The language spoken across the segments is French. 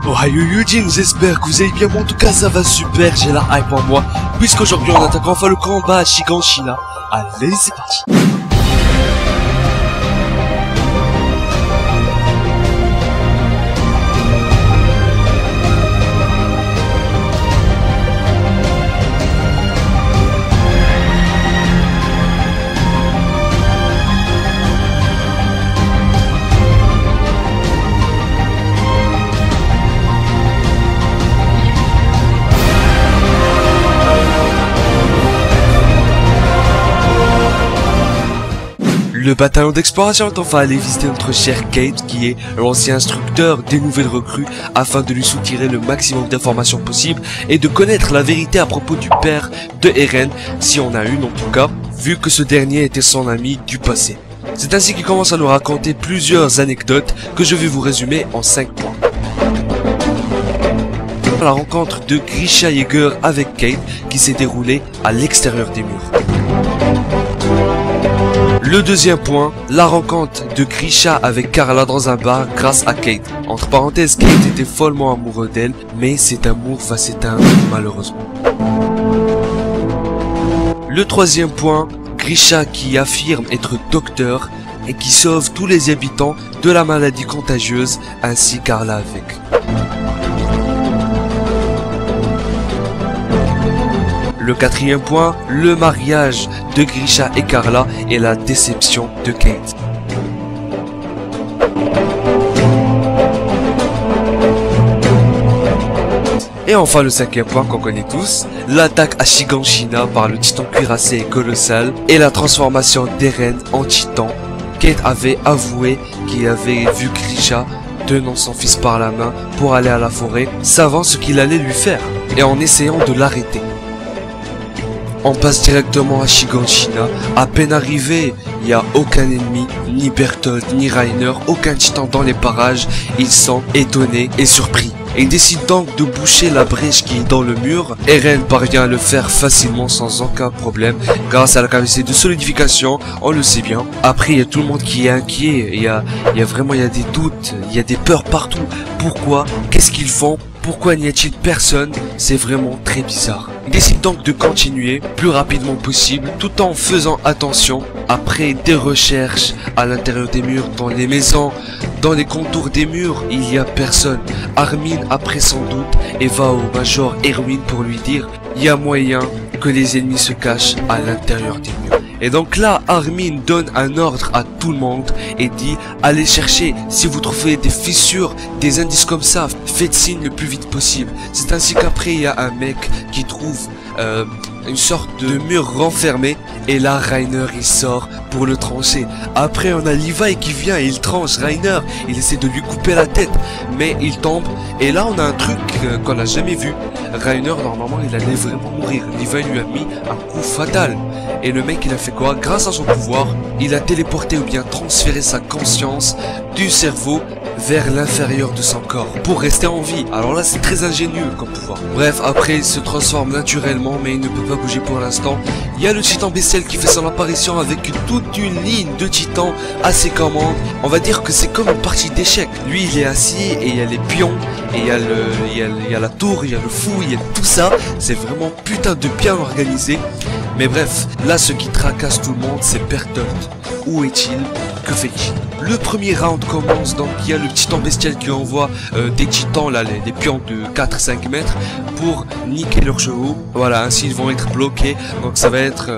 Ohio Eugene, j'espère que vous allez bien, moi en tout cas ça va super, j'ai la hype en moi, puisqu'aujourd'hui on attaque enfin le combat à Shiganshina. Allez, c'est parti. Le bataillon d'exploration est enfin allé visiter notre cher Kate, qui est l'ancien instructeur des nouvelles recrues, afin de lui soutirer le maximum d'informations possibles et de connaître la vérité à propos du père de Eren, si on a une en tout cas, vu que ce dernier était son ami du passé. C'est ainsi qu'il commence à nous raconter plusieurs anecdotes que je vais vous résumer en 5 points. La rencontre de Grisha Yeager avec Kate qui s'est déroulée à l'extérieur des murs. Le deuxième point, la rencontre de Grisha avec Carla dans un bar grâce à Kate. Entre parenthèses, Kate était follement amoureux d'elle, mais cet amour va s'éteindre malheureusement. Le troisième point, Grisha qui affirme être docteur et qui sauve tous les habitants de la maladie contagieuse, ainsi Carla avec. Le quatrième point, le mariage de Grisha et Carla et la déception de Kate. Et enfin le cinquième point qu'on connaît tous, l'attaque à Shiganshina par le titan cuirassé et colossal et la transformation d'Eren en titan. Kate avait avoué qu'il avait vu Grisha tenant son fils par la main pour aller à la forêt, savant ce qu'il allait lui faire et en essayant de l'arrêter. On passe directement à Shiganshina. À peine arrivé, il n'y a aucun ennemi, ni Bertolt, ni Reiner, aucun titan dans les parages. Ils sont étonnés et surpris. Et ils décident donc de boucher la brèche qui est dans le mur. Eren parvient à le faire facilement sans aucun problème grâce à la capacité de solidification, on le sait bien. Après, il y a tout le monde qui est inquiet, il y a des doutes, il y a des peurs partout. Pourquoi? Qu'est-ce qu'ils font? Pourquoi n'y a-t-il personne? C'est vraiment très bizarre. Ils décident donc de continuer plus rapidement possible tout en faisant attention. Après des recherches à l'intérieur des murs, dans les maisons, dans les contours des murs, il n'y a personne. Armin après sans doute et va au Major Erwin pour lui dire il y a moyen que les ennemis se cachent à l'intérieur des murs. Et donc là, Armin donne un ordre à tout le monde et dit allez chercher, si vous trouvez des fissures, des indices comme ça, faites signe le plus vite possible. C'est ainsi qu'après il y a un mec qui trouve une sorte de mur renfermé et là Reiner il sort pour le trancher. Après on a Levi qui vient et il tranche Reiner, il essaie de lui couper la tête mais il tombe et là on a un truc qu'on n'a jamais vu. Reiner normalement il allait vraiment mourir, Levi lui a mis un coup fatal et le mec il a fait quoi? Grâce à son pouvoir il a téléporté ou bien transféré sa conscience du cerveau vers l'inférieur de son corps pour rester en vie. Alors là c'est très ingénieux comme pouvoir. Bref, après il se transforme naturellement mais il ne peut pas bouger pour l'instant. Il y a le titan bestial qui fait son apparition avec toute une ligne de titans à ses commandes. On va dire que c'est comme une partie d'échecs. Lui il est assis et il y a les pions et il y a la tour, il y a le fou, il y a tout ça. C'est vraiment putain de bien organisé. Mais bref, là ce qui tracasse tout le monde c'est Bertolt. Où est-il? Que fait-il? Le premier round commence, donc il y a le titan bestial qui envoie des titans, là, des pions de 4-5 mètres pour niquer leurs chevaux. Voilà, ainsi ils vont être bloqués, donc ça va être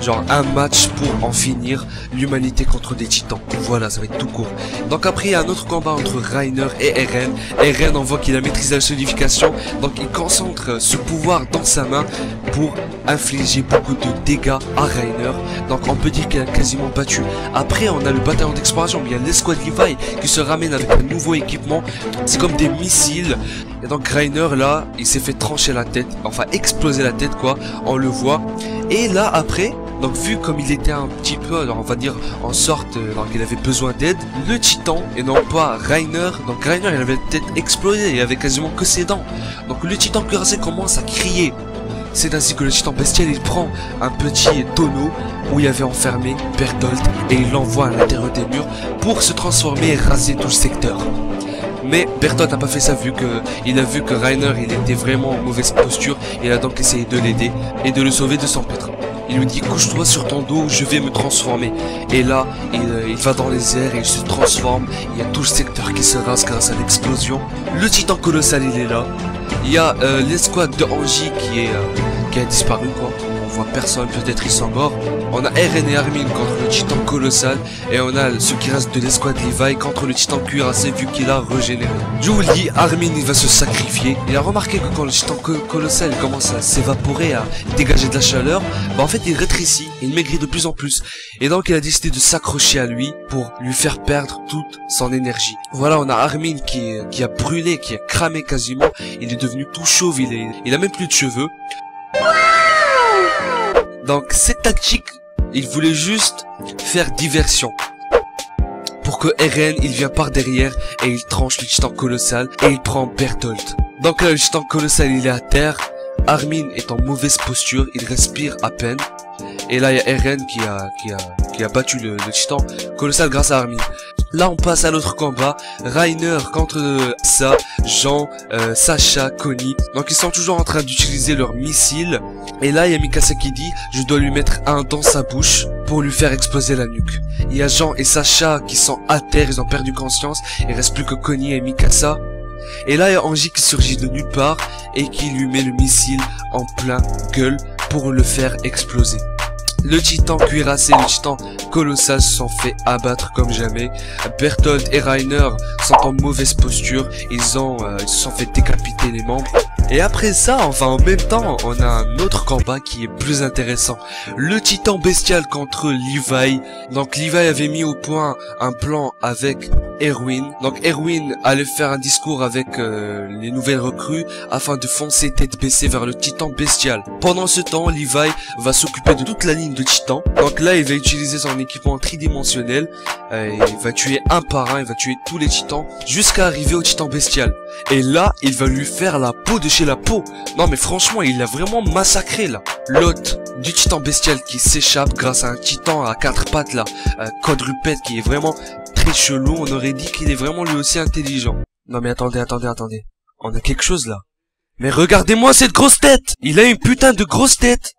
genre un match pour en finir l'humanité contre des titans. Voilà, ça va être tout court. Donc après il y a un autre combat entre Reiner et Eren. Eren, on voit qu'il a maîtrisé la solidification, donc il concentre ce pouvoir dans sa main pour infliger beaucoup de dégâts à Reiner. Donc on peut dire qu'il a quasiment battu. Après on a le bataillon d'exploration, il y a l'escouade Levi qui se ramène avec un nouveau équipement. C'est comme des missiles. Et donc Reiner là, il s'est fait trancher la tête, enfin exploser la tête quoi, on le voit. Et là après, donc vu comme il était un petit peu, alors on va dire en sorte, donc il avait besoin d'aide, le titan et non pas Reiner, donc Reiner il avait la tête explosée, il avait quasiment que ses dents. Donc le titan cuirassé commence à crier. C'est ainsi que le titan bestial il prend un petit tonneau où il avait enfermé Bertolt et il l'envoie à l'intérieur des murs pour se transformer et raser tout le secteur. Mais Bertolt n'a pas fait ça vu que il a vu que Reiner il était vraiment en mauvaise posture. Il a donc essayé de l'aider et de le sauver de son pétrin. Il lui dit couche-toi sur ton dos, je vais me transformer. Et là, il va dans les airs et il se transforme. Il y a tout le secteur qui se rase grâce à l'explosion. Le titan colossal il est là. Il y a l'escouade de Angie qui a disparu quoi. On voit personne, peut-être ils sont morts. On a Eren et Armin contre le titan colossal. Et on a ce qui reste de l'escouade Levi contre le titan cuirassé vu qu'il a régénéré. Julie, Armin il va se sacrifier. Il a remarqué que quand le titan colossal commence à s'évaporer, à dégager de la chaleur, bah en fait il rétrécit, il maigrit de plus en plus. Et donc il a décidé de s'accrocher à lui pour lui faire perdre toute son énergie. Voilà, on a Armin qui a brûlé, qui a cramé quasiment. Il est devenu tout chauve, il a même plus de cheveux. Donc cette tactique, il voulait juste faire diversion. Pour que Eren, il vient par derrière et il tranche le titan colossal et il prend Bertolt. Donc là le titan colossal il est à terre. Armin est en mauvaise posture, il respire à peine. Et là il y a Eren qui a battu le titan colossal grâce à Armin. Là on passe à l'autre combat, Reiner contre ça, Jean, Sacha, Connie. Donc ils sont toujours en train d'utiliser leurs missiles. Et là il y a Mikasa qui dit je dois lui mettre un dans sa bouche pour lui faire exploser la nuque. Il y a Jean et Sacha qui sont à terre, ils ont perdu conscience. Il reste plus que Connie et Mikasa. Et là il y a Angie qui surgit de nulle part et qui lui met le missile en plein gueule pour le faire exploser. Le titan cuirassé et le titan colossal se sont fait abattre comme jamais. Bertolt et Reiner sont en mauvaise posture. Ils se sont fait décapiter les membres. Et après ça, enfin en même temps, on a un autre combat qui est plus intéressant. Le titan bestial contre Levi. Donc Levi avait mis au point un plan avec Erwin. Donc Erwin allait faire un discours avec les nouvelles recrues afin de foncer tête baissée vers le titan bestial. Pendant ce temps, Levi va s'occuper de toute la ligne de titans. Donc là, il va utiliser son équipement tridimensionnel. Il va tuer un par un, il va tuer tous les titans jusqu'à arriver au titan bestial. Et là, il va lui faire la peau de chez la peau. Non mais franchement, il l'a vraiment massacré là. L'hôte du titan bestial qui s'échappe grâce à un titan à 4 pattes là, quadrupède qui est vraiment très chelou. On aurait dit qu'il est vraiment lui aussi intelligent. Non mais attendez. On a quelque chose là. Mais regardez-moi cette grosse tête. Il a une putain de grosse tête.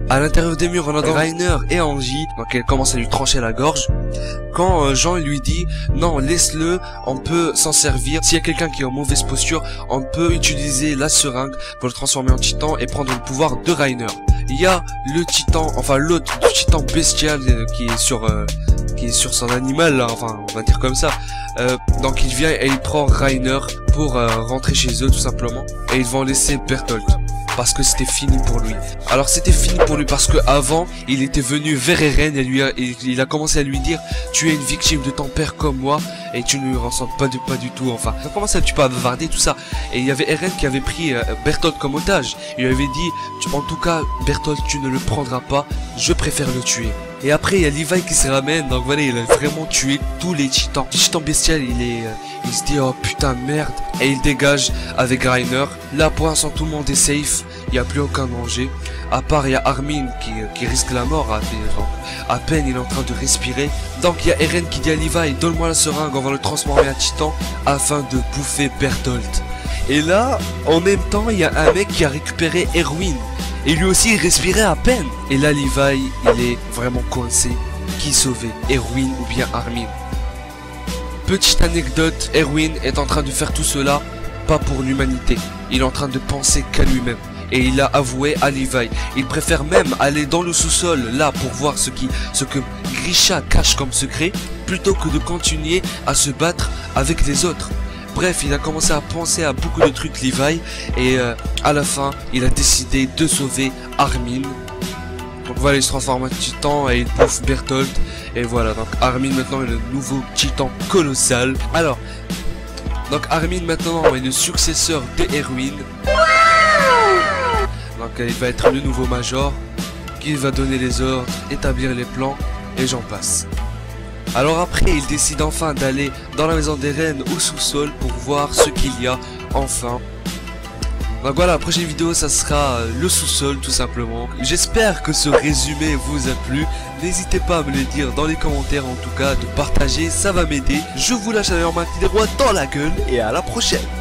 À l'intérieur des murs, on a Reiner et Angie, donc elle commence à lui trancher la gorge. Quand Jean lui dit non, laisse-le, on peut s'en servir. S'il y a quelqu'un qui est en mauvaise posture, on peut utiliser la seringue pour le transformer en titan et prendre le pouvoir de Reiner. Il y a le titan, enfin l'hôte du titan bestial qui est sur son animal là, enfin on va dire comme ça. Donc il vient et il prend Reiner pour rentrer chez eux tout simplement. Et ils vont laisser Bertolt. Parce que c'était fini pour lui. Alors c'était fini pour lui parce que avant il était venu vers Eren et il a commencé à lui dire tu es une victime de ton père comme moi et tu ne lui ressembles pas du tout. Enfin, il a commencé un petit peu à bavarder tout ça. Et il y avait Eren qui avait pris Bertolt comme otage. Il lui avait dit en tout cas Bertolt tu ne le prendras pas, je préfère le tuer. Et après il y a Levi qui se ramène, donc voilà, il a vraiment tué tous les titans. Le titan bestial il se dit oh putain merde, et il dégage avec Reiner. Là pour l'instant tout le monde est safe, il n'y a plus aucun danger. À part il y a Armin qui risque la mort, à peine il est en train de respirer. Donc il y a Eren qui dit à Levi donne-moi la seringue, on va le transformer en titan afin de bouffer Bertolt. Et là en même temps il y a un mec qui a récupéré Erwin. Et lui aussi il respirait à peine. Et là Levi il est vraiment coincé. Qui sauver, Erwin ou bien Armin? Petite anecdote, Erwin est en train de faire tout cela pas pour l'humanité. Il est en train de penser qu'à lui-même. Et il a avoué à Levi. Il préfère même aller dans le sous-sol là pour voir ce que Grisha cache comme secret plutôt que de continuer à se battre avec les autres. Bref, il a commencé à penser à beaucoup de trucs Levi et à la fin, il a décidé de sauver Armin. Donc voilà, il se transforme en titan et il bouffe Bertolt. Et voilà, donc Armin maintenant est le nouveau titan colossal. Alors, donc Armin maintenant est le successeur de Erwin. Donc il va être le nouveau major qui va donner les ordres, établir les plans et j'en passe. Alors après, il décide enfin d'aller dans la maison d'Eren au sous-sol pour voir ce qu'il y a enfin. Donc voilà, la prochaine vidéo ça sera le sous-sol tout simplement. J'espère que ce résumé vous a plu. N'hésitez pas à me le dire dans les commentaires, en tout cas de partager, ça va m'aider. Je vous lâche la meilleure main des rois dans la gueule et à la prochaine.